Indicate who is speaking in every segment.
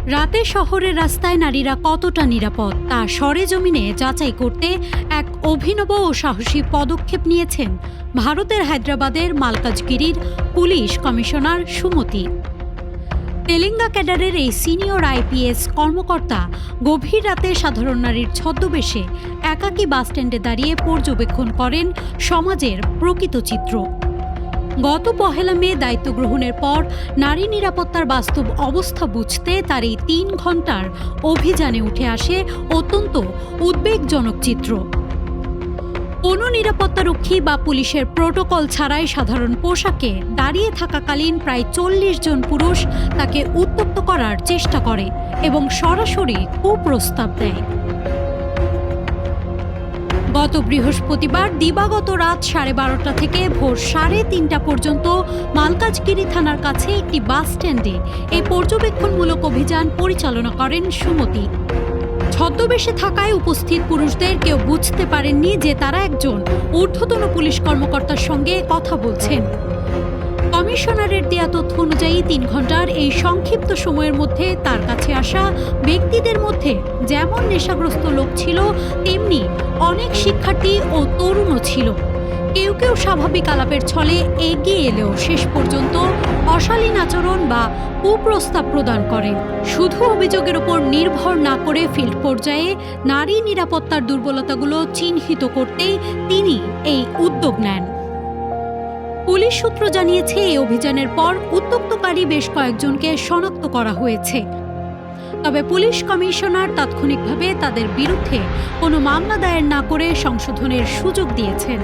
Speaker 1: রাতে শহরের রাস্তায় নারীরা কতটা নিরাপদ তা সরেজমিনে যাচাই করতে এক অভিনব ও সাহসী পদক্ষেপ নিয়েছেন ভারতের হায়দ্রাবাদের মালকাজগিরির পুলিশ কমিশনার সুমতি। তেলেঙ্গা ক্যাডারের এই সিনিয়র আইপিএস কর্মকর্তা গভীর রাতে সাধারণ নারীর ছদ্মবেশে একাকী বাসস্ট্যান্ডে দাঁড়িয়ে পর্যবেক্ষণ করেন সমাজের প্রকৃত চিত্র। গত 1 মে দায়িত্ব গ্রহণের পর নারী নিরাপত্তার বাস্তব অবস্থা বুঝতে তার এই 3 ঘন্টার অভিযানে উঠে আসে অত্যন্ত উদ্বেগজনক চিত্র। কোনো নিরাপত্তারক্ষী বা পুলিশের প্রোটোকল ছাড়াই সাধারণ পোশাকে দাঁড়িয়ে থাকাকালীন প্রায় 40 জন পুরুষ তাকে উত্ত্যক্ত করার চেষ্টা করে এবং সরাসরি কুপ্রস্তাব দেয়। গত বৃহস্পতিবার দিবাগত রাত 12:30 থেকে ভোর 3:30 পর্যন্ত মালকাজগিরি থানার কাছে একটি বাস স্ট্যান্ডে এই পর্যবেক্ষণমূলক অভিযান পরিচালনা করেন সুমতি। ছদ্মবেশে থাকায় উপস্থিত পুরুষদের কেউ বুঝতে পারেননি যে তারা একজন ঊর্ধ্বতন পুলিশ কর্মকর্তার সঙ্গে কথা বলছেন। কমিশনারের দেয়া তথ্য অনুযায়ী 3 ঘন্টার এই সংক্ষিপ্ত সময়ের মধ্যে তার কাছে আসা ব্যক্তিদের মধ্যে যেমন নেশাগ্রস্ত লোক ছিল, তেমনি অনেক শিক্ষার্থী ও তরুণও ছিল। কেউ কেউ স্বাভাবিক আলাপের ছলে এগিয়ে এলেও শেষ পর্যন্ত অশালীন আচরণ বা কুপ্রস্তাব প্রদান করেন। শুধু অভিযোগের ওপর নির্ভর না করে ফিল্ড পর্যায়ে নারী নিরাপত্তার দুর্বলতাগুলো চিহ্নিত করতেই তিনি এই উদ্যোগ নেন। পুলিশ সূত্র জানিয়েছে, এই অভিযানের পর উত্ত্যক্তকারী বেশ কয়েকজনকে শনাক্ত করা হয়েছে। তবে পুলিশ কমিশনার তাৎক্ষণিকভাবে তাদের বিরুদ্ধে কোনো মামলা দায়ের না করে সংশোধনের সুযোগ দিয়েছেন।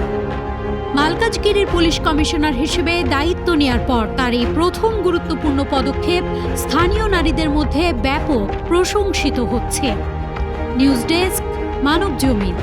Speaker 1: মালকাজগিরির পুলিশ কমিশনার হিসেবে দায়িত্ব নেয়ার পর তার এই প্রথম গুরুত্বপূর্ণ পদক্ষেপ স্থানীয় নারীদের মধ্যে ব্যাপক প্রশংসিত হচ্ছে। নিউজ ডেস্ক, মানব জমিন।